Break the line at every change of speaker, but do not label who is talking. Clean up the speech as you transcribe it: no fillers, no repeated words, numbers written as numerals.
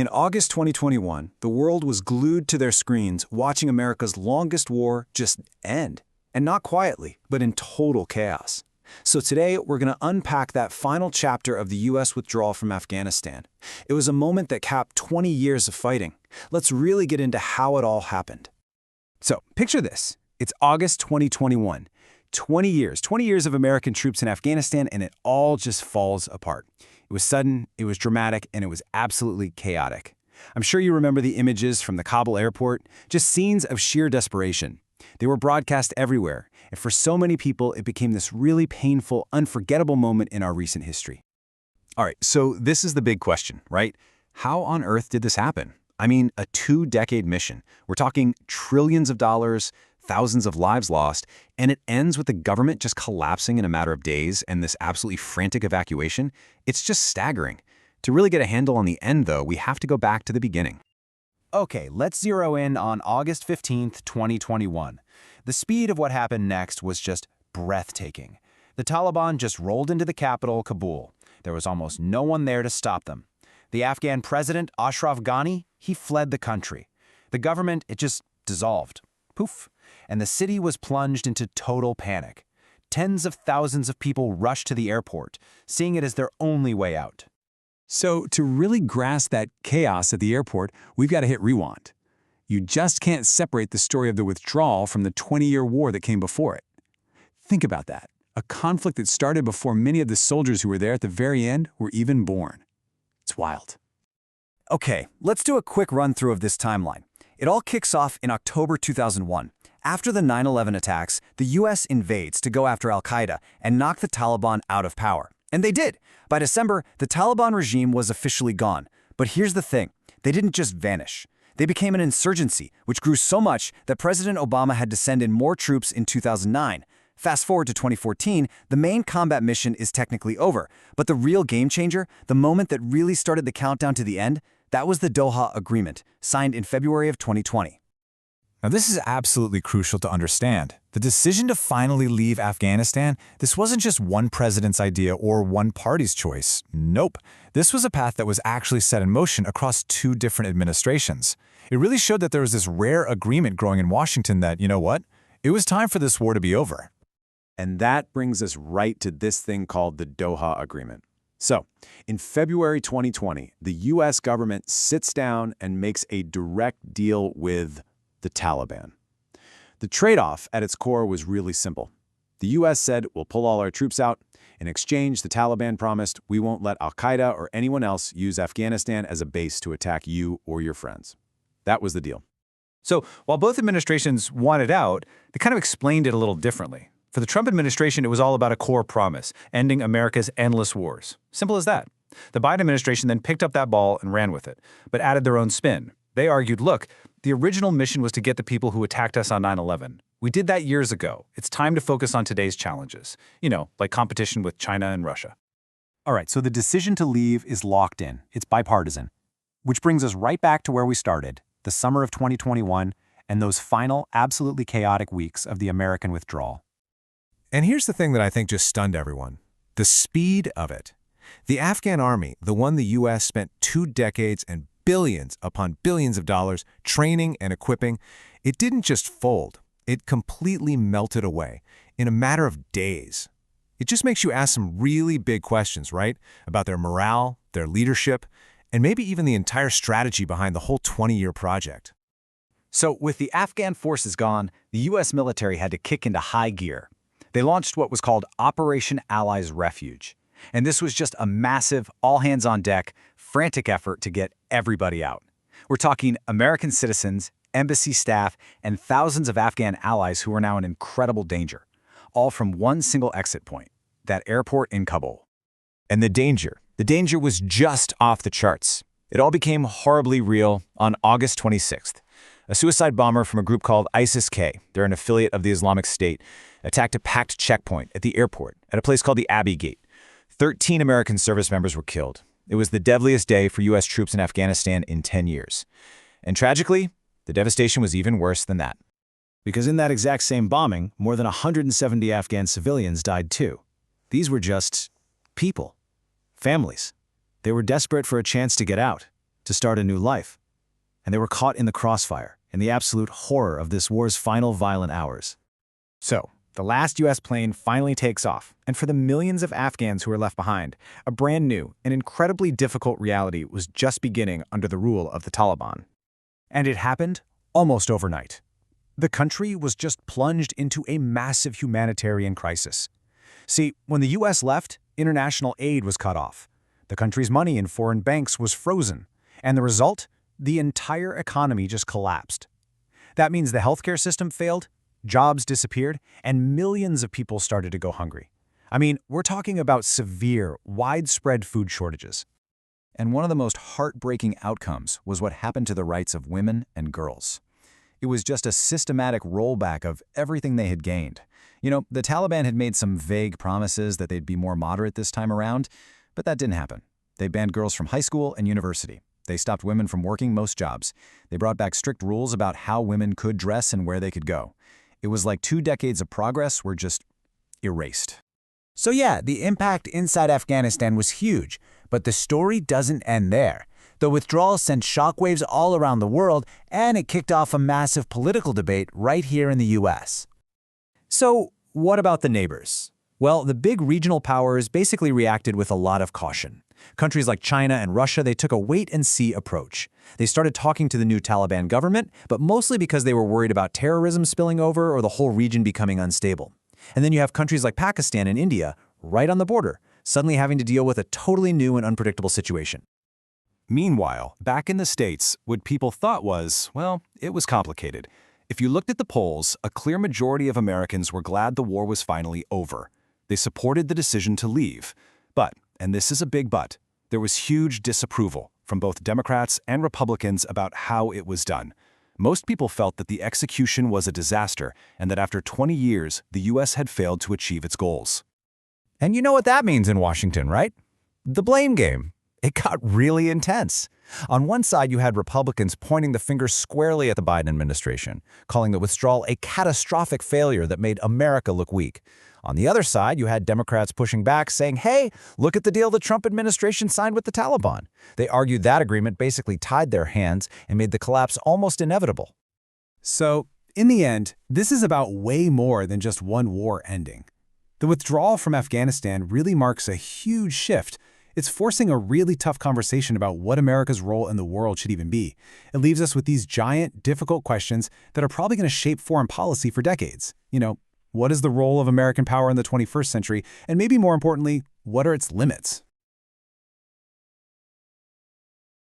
In August 2021, the world was glued to their screens watching America's longest war just end. And not quietly, but in total chaos. So today, we're going to unpack that final chapter of the U.S. withdrawal from Afghanistan. It was a moment that capped 20 years of fighting. Let's really get into how it all happened. So, picture this. It's August 2021. 20 years of American troops in Afghanistan, and it all just falls apart. It was sudden, it was dramatic, and it was absolutely chaotic. I'm sure you remember the images from the Kabul airport, just scenes of sheer desperation. They were broadcast everywhere, and for so many people, it became this really painful, unforgettable moment in our recent history. All right, so this is the big question, right? How on earth did this happen? I mean, a 2-decade mission. We're talking trillions of dollars, thousands of lives lost, and it ends with the government just collapsing in a matter of days and this absolutely frantic evacuation. It's just staggering. To really get a handle on the end, though, we have to go back to the beginning.
Okay, let's zero in on August 15th, 2021. The speed of what happened next was just breathtaking. The Taliban just rolled into the capital, Kabul. There was almost no one there to stop them. The Afghan president, Ashraf Ghani, he fled the country. The government, it just dissolved. Poof. And the city was plunged into total panic. Tens of thousands of people rushed to the airport, seeing it as their only way out.
So to really grasp that chaos at the airport, we've got to hit rewind. You just can't separate the story of the withdrawal from the 20-year war that came before it. Think about that. A conflict that started before many of the soldiers who were there at the very end were even born. It's wild.
Okay, let's do a quick run-through of this timeline. It all kicks off in October 2001. After the 9/11 attacks, the U.S. invades to go after al-Qaeda and knock the Taliban out of power. And they did. By December, the Taliban regime was officially gone. But here's the thing. They didn't just vanish. They became an insurgency, which grew so much that President Obama had to send in more troops in 2009. Fast forward to 2014, the main combat mission is technically over. But the real game changer, the moment that really started the countdown to the end, that was the Doha Agreement, signed in February of 2020.
Now, this is absolutely crucial to understand. The decision to finally leave Afghanistan, this wasn't just one president's idea or one party's choice. Nope. This was a path that was actually set in motion across 2 different administrations. It really showed that there was this rare agreement growing in Washington that, you know what? It was time for this war to be over.
And that brings us right to this thing called the Doha Agreement. So, in February 2020, the U.S. government sits down and makes a direct deal with the Taliban. The trade-off at its core was really simple. The U.S. said, we'll pull all our troops out. In exchange, the Taliban promised, we won't let al-Qaeda or anyone else use Afghanistan as a base to attack you or your friends. That was the deal.
So, while both administrations wanted out, they kind of explained it a little differently. For the Trump administration, it was all about a core promise, ending America's endless wars. Simple as that. The Biden administration then picked up that ball and ran with it, but added their own spin. They argued, look, the original mission was to get the people who attacked us on 9/11. We did that years ago. It's time to focus on today's challenges. Like competition with China and Russia.
All right, so the decision to leave is locked in. It's bipartisan. Which brings us right back to where we started, the summer of 2021, and those final, absolutely chaotic weeks of the American withdrawal.
And here's the thing that I think just stunned everyone. The speed of it. The Afghan army, the one the U.S. spent 2 decades and billions upon billions of dollars training and equipping, it didn't just fold. It completely melted away in a matter of days. It just makes you ask some really big questions, right? About their morale, their leadership, and maybe even the entire strategy behind the whole 20-year project.
So with the Afghan forces gone, the U.S. military had to kick into high gear. They launched what was called Operation Allies Refuge. And this was just a massive, all-hands-on-deck, frantic effort to get everybody out. We're talking American citizens, embassy staff, and thousands of Afghan allies who were now in incredible danger, all from one single exit point, that airport in Kabul.
And the danger was just off the charts. It all became horribly real on August 26th. A suicide bomber from a group called ISIS-K, they're an affiliate of the Islamic State, attacked a packed checkpoint at the airport at a place called the Abbey Gate. 13 American service members were killed. It was the deadliest day for U.S. troops in Afghanistan in 10 years. And tragically, the devastation was even worse than that.
Because in that exact same bombing, more than 170 Afghan civilians died too. These were just people, families. They were desperate for a chance to get out. to start a new life. And they were caught in the crossfire, in the absolute horror of this war's final violent hours.
So, the last U.S. plane finally takes off, and for the millions of Afghans who were left behind, a brand new and incredibly difficult reality was just beginning under the rule of the Taliban.
And it happened almost overnight. The country was just plunged into a massive humanitarian crisis. See, when the U.S. left, international aid was cut off. The country's money in foreign banks was frozen. And the result? The entire economy just collapsed. That means the healthcare system failed, jobs disappeared, and millions of people started to go hungry. I mean, we're talking about severe, widespread food shortages. And one of the most heartbreaking outcomes was what happened to the rights of women and girls. It was just a systematic rollback of everything they had gained. You know, the Taliban had made some vague promises that they'd be more moderate this time around, but that didn't happen. They banned girls from high school and university. They stopped women from working most jobs. They brought back strict rules about how women could dress and where they could go. It was like 2 decades of progress were just erased.
So yeah, the impact inside Afghanistan was huge, but the story doesn't end there. The withdrawal sent shockwaves all around the world, and it kicked off a massive political debate right here in the US.
So, what about the neighbors? Well, the big regional powers basically reacted with a lot of caution. Countries like China and Russia, they took a wait-and-see approach. They started talking to the new Taliban government, but mostly because they were worried about terrorism spilling over or the whole region becoming unstable. And then you have countries like Pakistan and India, right on the border, suddenly having to deal with a totally new and unpredictable situation.
Meanwhile, back in the States, what people thought was, well, it was complicated. If you looked at the polls, a clear majority of Americans were glad the war was finally over. They supported the decision to leave. But, and this is a big but, there was huge disapproval from both Democrats and Republicans about how it was done. Most people felt that the execution was a disaster and that after 20 years, the U.S. had failed to achieve its goals.
And you know what that means in Washington, right? The blame game. It got really intense. On one side, you had Republicans pointing the finger squarely at the Biden administration, calling the withdrawal a catastrophic failure that made America look weak. On the other side, you had Democrats pushing back, saying, hey, look at the deal the Trump administration signed with the Taliban. They argued that agreement basically tied their hands and made the collapse almost inevitable.
So, in the end, this is about way more than just one war ending. The withdrawal from Afghanistan really marks a huge shift. It's forcing a really tough conversation about what America's role in the world should even be. It leaves us with these giant, difficult questions that are probably going to shape foreign policy for decades. What is the role of American power in the 21st century? And maybe more importantly, what are its limits?